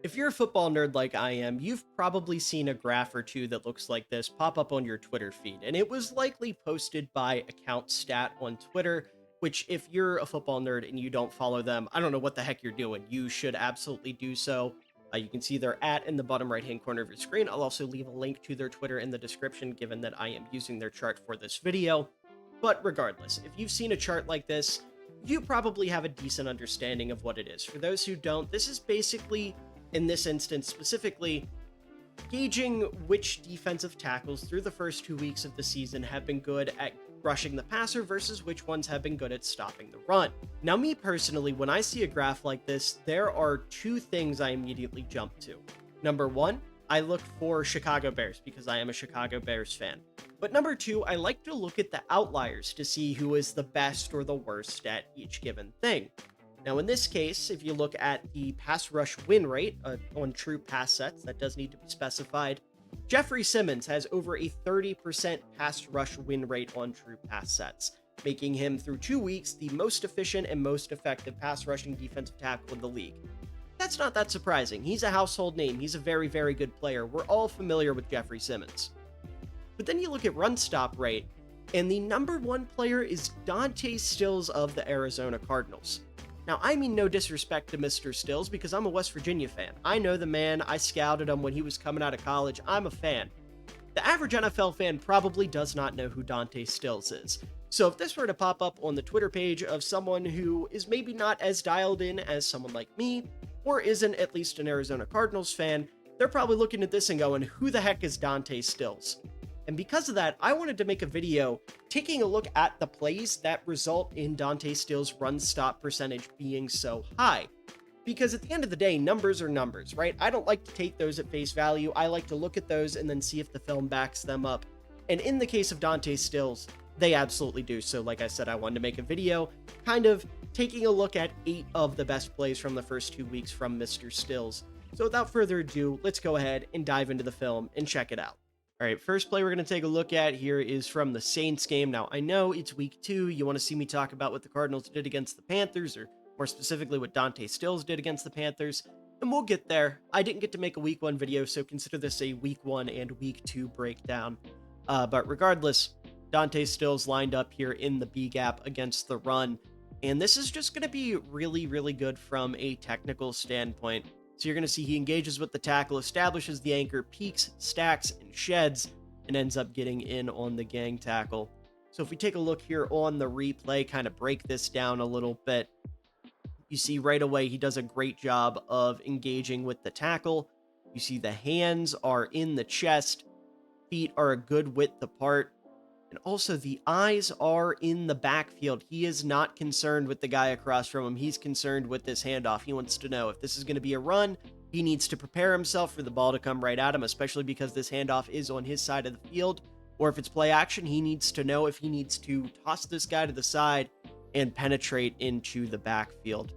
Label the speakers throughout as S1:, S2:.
S1: If you're a football nerd like I am, you've probably seen a graph or two that looks like this pop up on your Twitter feed, and it was likely posted by Account Stat on Twitter, which, if you're a football nerd and you don't follow them, I don't know what the heck you're doing. You should absolutely do so. You can see their at in the bottom right hand corner of your screen. I'll also leave a link to their Twitter in the description, given that I am using their chart for this video. But regardless, if you've seen a chart like this, you probably have a decent understanding of what it is. For those who don't, this is basically, in this instance specifically, gauging which defensive tackles through the first 2 weeks of the season have been good at rushing the passer versus which ones have been good at stopping the run. Now, me personally, when I see a graph like this, there are two things I immediately jump to. Number one, I look for Chicago Bears because I am a Chicago Bears fan. But number two, I like to look at the outliers to see who is the best or the worst at each given thing. Now, in this case, if you look at the pass rush win rate on true pass sets, that does need to be specified. Jeffrey Simmons has over a 30% pass rush win rate on true pass sets, making him through 2 weeks the most efficient and most effective pass rushing defensive tackle in the league. That's not that surprising. He's a household name. He's a very, very good player. We're all familiar with Jeffrey Simmons. But then you look at run stop rate, and the number one player is Dante Stills of the Arizona Cardinals. Now, I mean no disrespect to Mr. Stills because I'm a West Virginia fan. I know the man. I scouted him when he was coming out of college. I'm a fan. The average NFL fan probably does not know who Dante Stills is. So if this were to pop up on the Twitter page of someone who is maybe not as dialed in as someone like me, or isn't at least an Arizona Cardinals fan, they're probably looking at this and going, who the heck is Dante Stills? And because of that, I wanted to make a video taking a look at the plays that result in Dante Stills' run stop percentage being so high. Because at the end of the day, numbers are numbers, right? I don't like to take those at face value. I like to look at those and then see if the film backs them up. And in the case of Dante Stills, they absolutely do. So like I said, I wanted to make a video kind of taking a look at 8 of the best plays from the first 2 weeks from Mr. Stills. So without further ado, let's go ahead and dive into the film and check it out. All right, first play we're going to take a look at here is from the Saints game. Now, I know it's week 2. You want to see me talk about what the Cardinals did against the Panthers, or more specifically what Dante Stills did against the Panthers, and we'll get there. I didn't get to make a week 1 video, so consider this a week 1 and week 2 breakdown. But regardless, Dante Stills lined up here in the B gap against the run, and this is just going to be really, really good from a technical standpoint. So you're going to see he engages with the tackle, establishes the anchor, peaks, stacks, and sheds, and ends up getting in on the gang tackle. So if we take a look here on the replay, kind of break this down a little bit, you see right away he does a great job of engaging with the tackle. You see the hands are in the chest, feet are a good width apart, and also the eyes are in the backfield. He is not concerned with the guy across from him. He's concerned with this handoff. He wants to know if this is going to be a run. He needs to prepare himself for the ball to come right at him, especially because this handoff is on his side of the field. Or if it's play action, he needs to know if he needs to toss this guy to the side and penetrate into the backfield.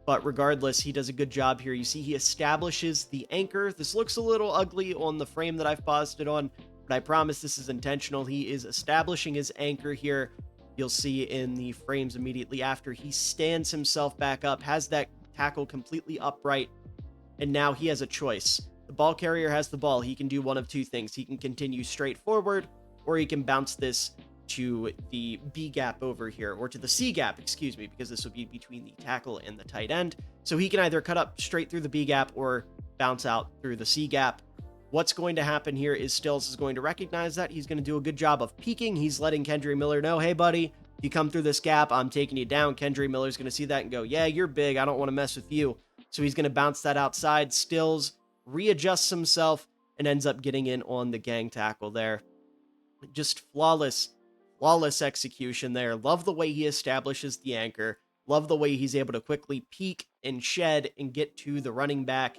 S1: But regardless, he does a good job here. You see he establishes the anchor. This looks a little ugly on the frame that I've paused it on, but I promise this is intentional. He is establishing his anchor here. You'll see in the frames immediately after he stands himself back up, has that tackle completely upright, and now he has a choice. The ball carrier has the ball. He can do one of two things. He can continue straight forward, or he can bounce this to the B gap over here, or to the C gap, excuse me, because this would be between the tackle and the tight end. So he can either cut up straight through the B gap or bounce out through the C gap. What's going to happen here is Stills is going to recognize that. He's going to do a good job of peeking. He's letting Kendre Miller know, hey, buddy, if you come through this gap, I'm taking you down. Kendre Miller's going to see that and go, yeah, you're big. I don't want to mess with you. So he's going to bounce that outside. Stills readjusts himself and ends up getting in on the gang tackle there. Just flawless execution there. Love the way he establishes the anchor. Love the way he's able to quickly peek and shed and get to the running back.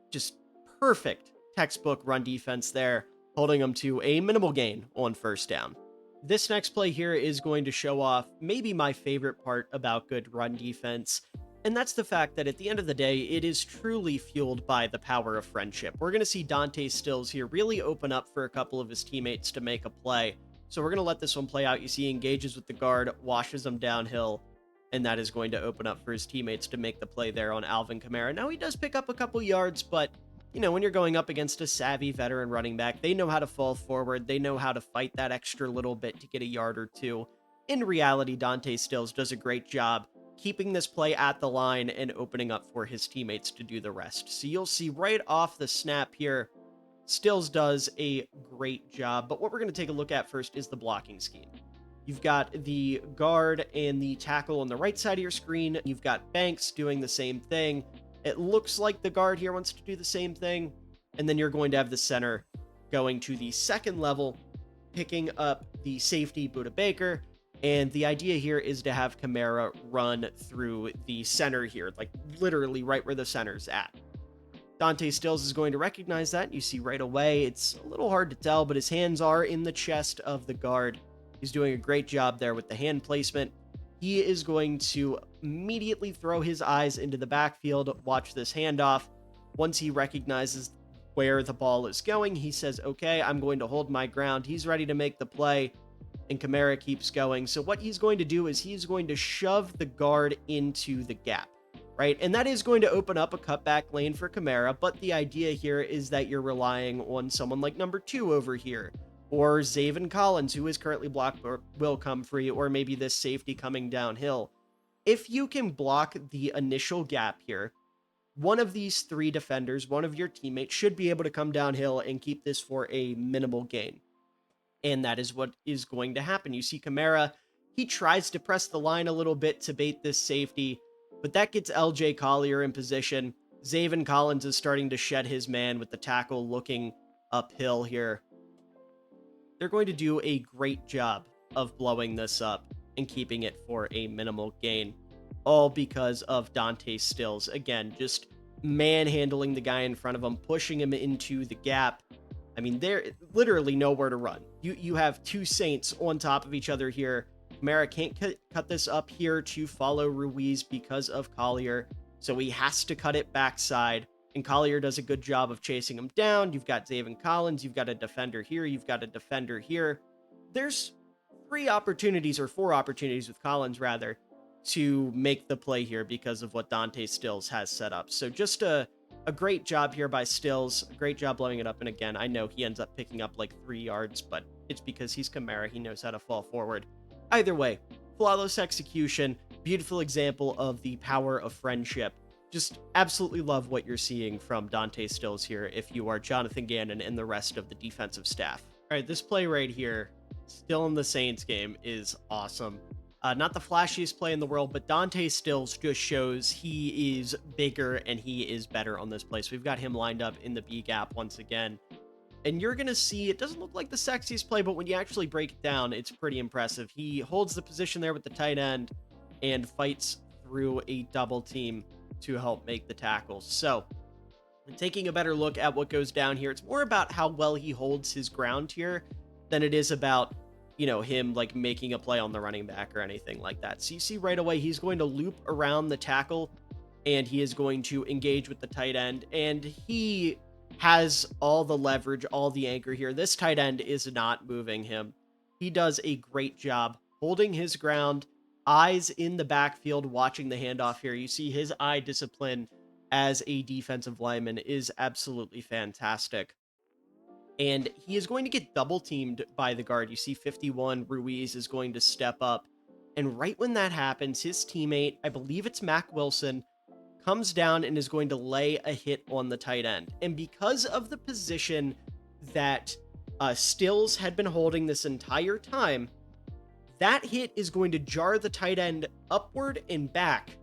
S1: Just perfect textbook run defense there, holding him to a minimal gain on first down. This next play here is going to show off maybe my favorite part about good run defense, and that's the fact that at the end of the day, it is truly fueled by the power of friendship. We're going to see Dante Stills here really open up for a couple of his teammates to make a play. So we're going to let this one play out. You see he engages with the guard, washes him downhill, and that is going to open up for his teammates to make the play there on Alvin Kamara. Now, he does pick up a couple yards, but, when you're going up against a savvy veteran running back, they know how to fall forward. They know how to fight that extra little bit to get a yard or two. In reality, Dante Stills does a great job keeping this play at the line and opening up for his teammates to do the rest. So you'll see right off the snap here, Stills does a great job. But what we're going to take a look at first is the blocking scheme. You've got the guard and the tackle on the right side of your screen. You've got Banks doing the same thing. It looks like the guard here wants to do the same thing. And then you're going to have the center going to the second level, picking up the safety, Buda Baker. And the idea here is to have Kamara run through the center here, like literally right where the center's at. Dante Stills is going to recognize that. You see right away, it's a little hard to tell, but his hands are in the chest of the guard. He's doing a great job there with the hand placement. He is going to immediately throw his eyes into the backfield, watch this handoff. Once he recognizes where the ball is going, he says, okay, I'm going to hold my ground. He's ready to make the play, and Kamara keeps going. So what he's going to do is he's going to shove the guard into the gap, right? And that is going to open up a cutback lane for Kamara, but the idea here is that you're relying on someone like number 2 over here, or Zaven Collins, who is currently blocked, or will come free, or maybe this safety coming downhill. If you can block the initial gap here, one of these 3 defenders, one of your teammates, should be able to come downhill and keep this for a minimal gain. And that is what is going to happen. You see Kamara, he tries to press the line a little bit to bait this safety, but that gets LJ Collier in position. Zaven Collins is starting to shed his man with the tackle looking uphill here. They're going to do a great job of blowing this up and keeping it for a minimal gain, all because of Dante Stills. Again, just manhandling the guy in front of him, pushing him into the gap. I mean, there's literally nowhere to run. You have 2 Saints on top of each other here. Kamara can't cut this up here to follow Ruiz because of Collier, so he has to cut it backside, and Collier does a good job of chasing him down. You've got Zaven Collins, you've got a defender here, you've got a defender here. There's 4 opportunities with Collins, rather, to make the play here because of what Dante Stills has set up. So just a great job here by Stills, a great job blowing it up, and again, I know he ends up picking up like 3 yards, but it's because he's Kamara, he knows how to fall forward. Either way, flawless execution, beautiful example of the power of friendship. Just absolutely love what you're seeing from Dante Stills here if you are Jonathan Gannon and the rest of the defensive staff. All right, this play right here, still in the Saints game, is awesome. Not the flashiest play in the world, but Dante Stills just shows he is bigger and he is better on this play. So we've got him lined up in the B gap once again. And you're going to see, it doesn't look like the sexiest play, but when you actually break it down, it's pretty impressive. He holds the position there with the tight end and fights through a double team to help make the tackles. So, taking a better look at what goes down here, it's more about how well he holds his ground here than it is about, him like making a play on the running back or anything like that. So you see right away, he's going to loop around the tackle and he is going to engage with the tight end, and he has all the leverage, all the anchor here. This tight end is not moving him. He does a great job holding his ground, eyes in the backfield, watching the handoff here. You see his eye discipline as a defensive lineman is absolutely fantastic. And he is going to get double teamed by the guard. You see 51, Ruiz is going to step up. And right when that happens, his teammate, I believe it's Mac Wilson, comes down and is going to lay a hit on the tight end. And because of the position that Stills had been holding this entire time, that hit is going to jar the tight end upward and back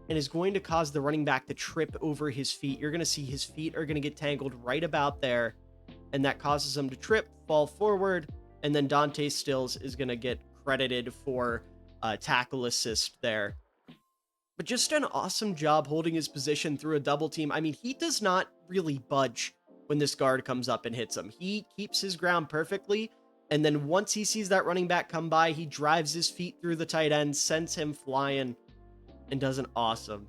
S1: and is going to cause the running back to trip over his feet. You're going to see his feet are going to get tangled right about there, and that causes him to trip, fall forward, and then Dante Stills is going to get credited for tackle assist there. But just an awesome job holding his position through a double team. I mean, he does not really budge when this guard comes up and hits him. He keeps his ground perfectly, and then once he sees that running back come by, he drives his feet through the tight end, sends him flying, and does an awesome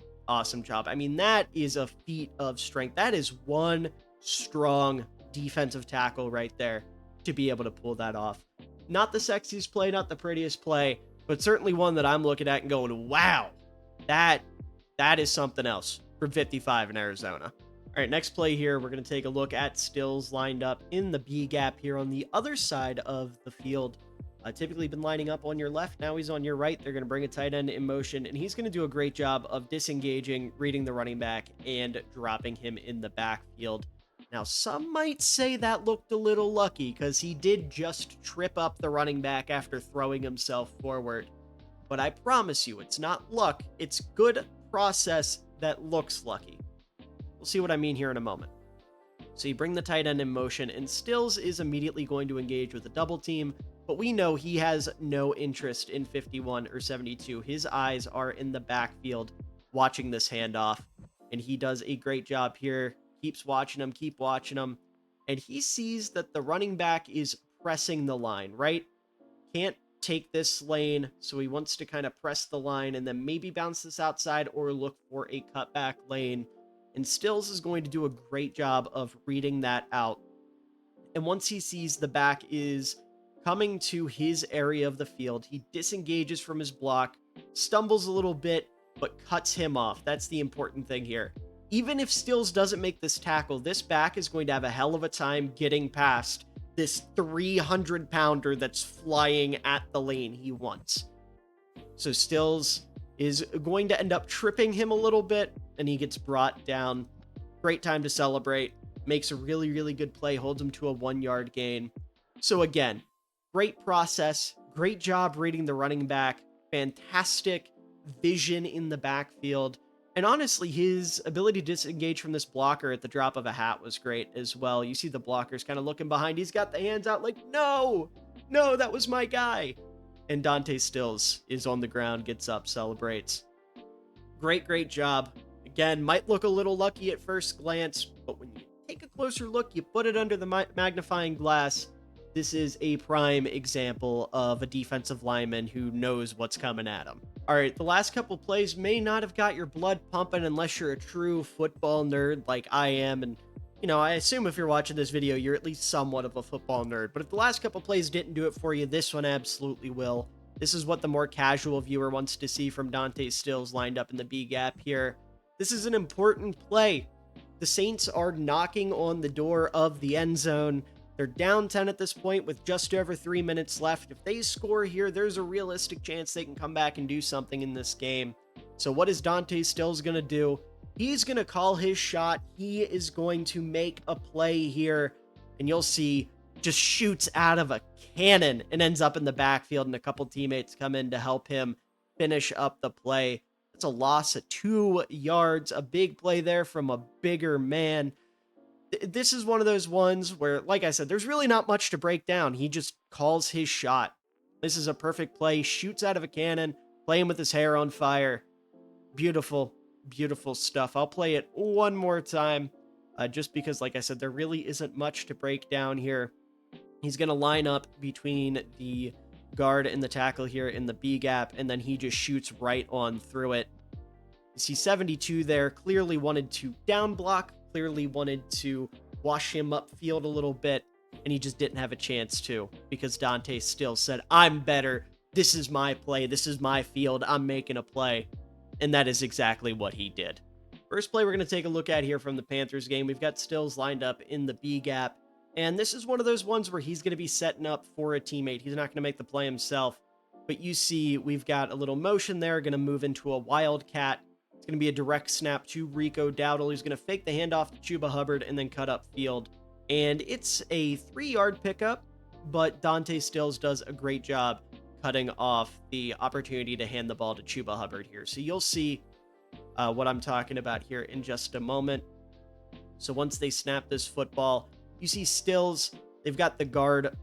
S1: job. I mean, that is a feat of strength. That is one strong defensive tackle right there to be able to pull that off. Not the sexiest play, not the prettiest play, but certainly one that I'm looking at and going, wow, That that is something else from 55 in Arizona. All right, next play here, we're going to take a look at Stills lined up in the B gap here on the other side of the field. Typically been lining up on your left. Now he's on your right. They're going to bring a tight end in motion, and he's going to do a great job of disengaging, reading the running back, and dropping him in the backfield. Now, some might say that looked a little lucky because he did just trip up the running back after throwing himself forward. But I promise you, it's not luck. It's good process that looks lucky. We'll see what I mean here in a moment. So you bring the tight end in motion, and Stills is immediately going to engage with a double team, but we know he has no interest in 51 or 72. His eyes are in the backfield watching this handoff, and he does a great job here. Keeps watching him, keep watching him, and he sees that the running back is pressing the line, right? Can't take this lane, so he wants to kind of press the line and then maybe bounce this outside or look for a cutback lane. And Stills is going to do a great job of reading that out. And once he sees the back is coming to his area of the field, he disengages from his block, stumbles a little bit, but cuts him off. That's the important thing here. Even if Stills doesn't make this tackle, this back is going to have a hell of a time getting past this 300-pounder that's flying at the lane he wants. So Stills is going to end up tripping him a little bit, and he gets brought down. Great time to celebrate. Makes a really, really good play, holds him to a 1-yard gain. So again, great process, great job reading the running back, fantastic vision in the backfield, and honestly, his ability to disengage from this blocker at the drop of a hat was great as well. You see the blockers kind of looking behind. He's got the hands out like, no, that was my guy. And Dante Stills is on the ground, gets up, celebrates. Great job. Again, might look a little lucky at first glance, but when you take a closer look, you put it under the magnifying glass. This is a prime example of a defensive lineman who knows what's coming at him. All right, the last couple plays may not have got your blood pumping unless you're a true football nerd like I am. And, I assume if you're watching this video, you're at least somewhat of a football nerd. But if the last couple plays didn't do it for you, this one absolutely will. This is what the more casual viewer wants to see from Dante Stills lined up in the B gap here. This is an important play. The Saints are knocking on the door of the end zone. They're down 10 at this point with just over 3 minutes left. If they score here, there's a realistic chance they can come back and do something in this game. So what is Dante Stills going to do? He's going to call his shot. He is going to make a play here. And you'll see, just shoots out of a cannon and ends up in the backfield, and a couple teammates come in to help him finish up the play. That's a loss of 2 yards. A big play there from a bigger man. This is one of those ones where, like I said, there's really not much to break down. He just calls his shot. This is a perfect play. Shoots out of a cannon, playing with his hair on fire. Beautiful, beautiful stuff. I'll play it one more time, just because, like I said, there really isn't much to break down here. He's going to line up between the guard and the tackle here in the B gap, and then he just shoots right on through it. You see 72 there, clearly wanted to down block, clearly wanted to wash him upfield a little bit, and he just didn't have a chance to, because Dante Stills said, I'm better. This is my play. This is my field. I'm making a play. And that is exactly what he did. First play we're going to take a look at here from the Panthers game. We've got Stills lined up in the B gap, and this is one of those ones where he's going to be setting up for a teammate. He's not going to make the play himself, but you see we've got a little motion there, going to move into a wildcat. It's going to be a direct snap to Rico Dowdle. He's going to fake the handoff to Chuba Hubbard and then cut up field. And it's a 3-yard pickup, but Dante Stills does a great job cutting off the opportunity to hand the ball to Chuba Hubbard here. So you'll see what I'm talking about here in just a moment. So once they snap this football, you see Stills, they've got the guard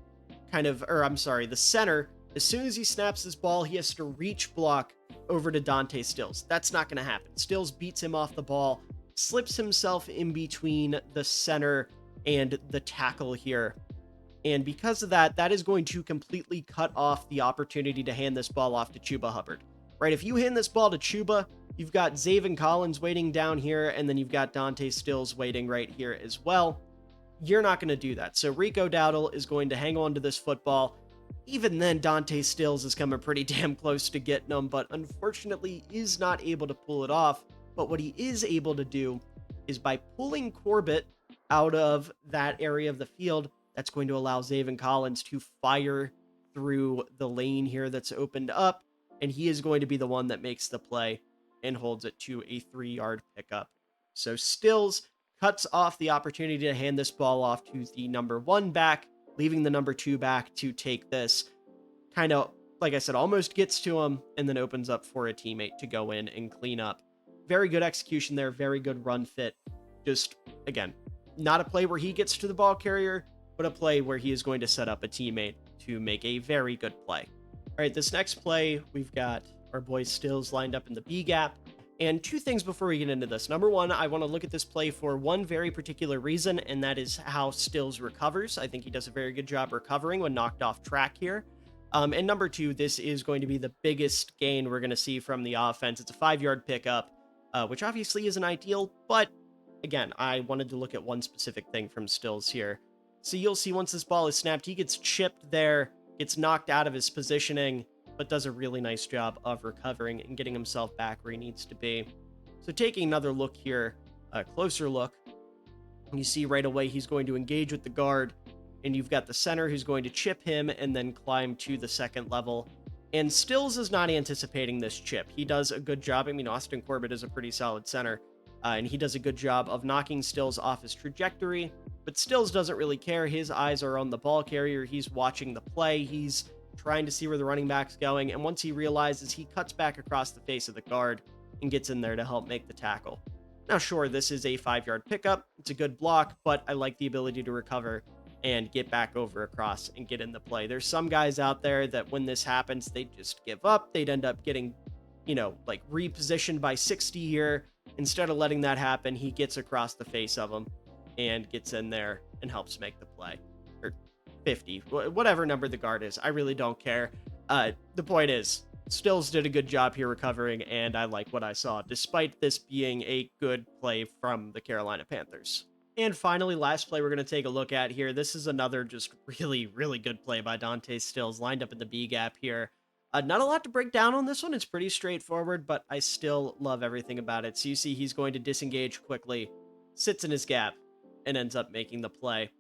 S1: the center. As soon as he snaps this ball, he has to reach block over to Dante Stills. That's not going to happen. Stills beats him off the ball, slips himself in between the center and the tackle here. And because of that, that is going to completely cut off the opportunity to hand this ball off to Chuba Hubbard. Right? If you hand this ball to Chuba, you've got Zaven Collins waiting down here, and then you've got Dante Stills waiting right here as well. You're not going to do that. So Rico Dowdle is going to hang on to this football. Even then, Dante Stills is coming pretty damn close to getting him, but unfortunately is not able to pull it off. But what he is able to do is by pulling Corbett out of that area of the field, that's going to allow Zaven Collins to fire through the lane here that's opened up, and he is going to be the one that makes the play and holds it to a 3-yard pickup. So Stills cuts off the opportunity to hand this ball off to the number 1 back, leaving the number 2 back to take this. Kind of, like I said, almost gets to him and then opens up for a teammate to go in and clean up. Very good execution there, very good run fit. Just, again, not a play where he gets to the ball carrier, but a play where he is going to set up a teammate to make a very good play. All right, this next play, we've got our boy Stills lined up in the B gap. And 2 things before we get into this. Number 1, I want to look at this play for one very particular reason, and that is how Stills recovers. I think he does a very good job recovering when knocked off track here. And number 2, this is going to be the biggest gain we're going to see from the offense. It's a 5-yard pickup, which obviously isn't ideal, but again, I wanted to look at one specific thing from Stills here. So you'll see once this ball is snapped, he gets chipped there, gets knocked out of his positioning, but does a really nice job of recovering and getting himself back where he needs to be. So taking another look here, a closer look, you see right away he's going to engage with the guard, and you've got the center who's going to chip him and then climb to the second level. And Stills is not anticipating this chip. He does a good job. I mean, Austin Corbett is a pretty solid center, and he does a good job of knocking Stills off his trajectory, but Stills doesn't really care. His eyes are on the ball carrier. He's watching the play. He's trying to see where the running back's going, and once he realizes, he cuts back across the face of the guard and gets in there to help make the tackle. Now, sure, this is a 5-yard pickup. It's a good block, but I like the ability to recover and get back over across and get in the play. There's some guys out there that when this happens, they just give up. They'd end up getting, like repositioned by 60 here. Instead of letting that happen, he gets across the face of him and gets in there and helps make the play. 50, whatever number the guard is. I really don't care. The point is, Stills did a good job here recovering, and I like what I saw, despite this being a good play from the Carolina Panthers. And finally, last play we're going to take a look at here. This is another just really, really good play by Dante Stills, lined up in the B gap here. Not a lot to break down on this one. It's pretty straightforward, but I still love everything about it. So you see he's going to disengage quickly, sits in his gap, and ends up making the play.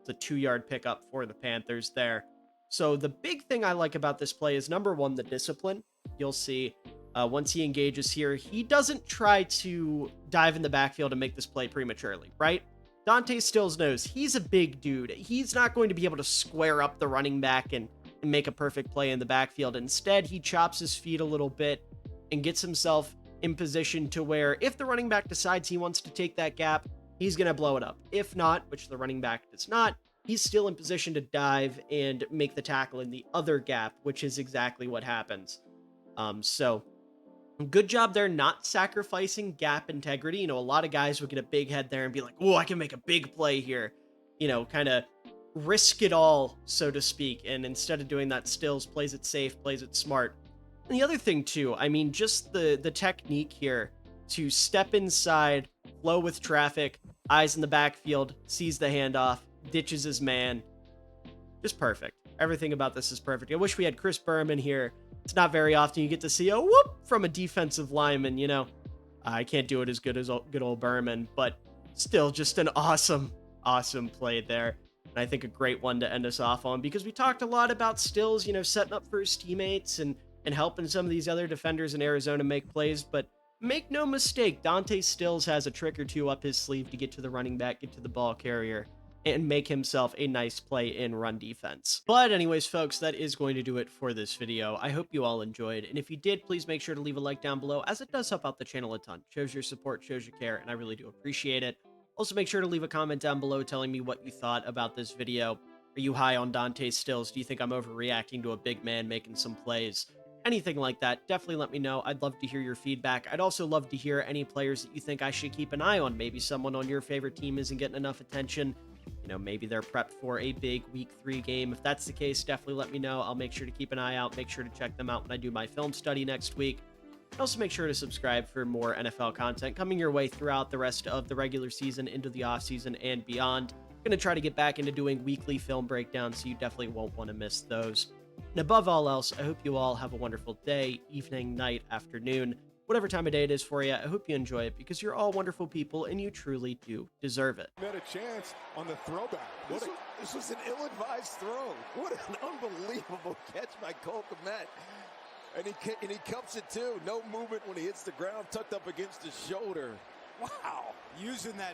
S1: It's a 2-yard pickup for the Panthers there. So the big thing I like about this play is, number 1, the discipline. You'll see once he engages here, he doesn't try to dive in the backfield and make this play prematurely, right? Dante Stills knows he's a big dude. He's not going to be able to square up the running back and make a perfect play in the backfield. Instead, he chops his feet a little bit and gets himself in position to where if the running back decides he wants to take that gap, he's going to blow it up. If not, which the running back does not, he's still in position to dive and make the tackle in the other gap, which is exactly what happens. So good job there, not sacrificing gap integrity. A lot of guys would get a big head there and be like, oh, I can make a big play here. Kind of risk it all, so to speak. And instead of doing that, Stills plays it safe, plays it smart. And the other thing too, I mean, just the technique here to step inside, flow with traffic, eyes in the backfield, sees the handoff, ditches his man. Just perfect. Everything about this is perfect. I wish we had Chris Berman here. It's not very often you get to see a whoop from a defensive lineman, I can't do it as good as good old Berman, but still just an awesome play there. And I think a great one to end us off on, because we talked a lot about Stills, setting up for his teammates and helping some of these other defenders in Arizona make plays. But make no mistake, Dante Stills has a trick or two up his sleeve to get to the running back, get to the ball carrier, and make himself a nice play in run defense. But anyways, folks, that is going to do it for this video. I hope you all enjoyed, and if you did, please make sure to leave a like down below, as it does help out the channel a ton. Shows your support, shows your care, and I really do appreciate it. Also, make sure to leave a comment down below telling me what you thought about this video. Are you high on Dante Stills? Do you think I'm overreacting to a big man making some plays? Anything like that, definitely let me know. I'd love to hear your feedback. I'd also love to hear any players that you think I should keep an eye on. Maybe someone on your favorite team isn't getting enough attention. Maybe they're prepped for a big week 3 game. If that's the case, definitely let me know. I'll make sure to keep an eye out. Make sure to check them out when I do my film study next week. And also make sure to subscribe for more NFL content coming your way throughout the rest of the regular season, into the off season, and beyond. I'm going to try to get back into doing weekly film breakdowns, so you definitely won't want to miss those. And above all else, I hope you all have a wonderful day, evening, night, afternoon, whatever time of day it is for you. I hope you enjoy it because you're all wonderful people and you truly do deserve it.
S2: Had a chance on the throwback.
S3: This was an ill-advised throw. What an unbelievable catch by Cole Kmet. And he cups it too. No movement when he hits the ground, tucked up against his shoulder. Wow.
S2: Using that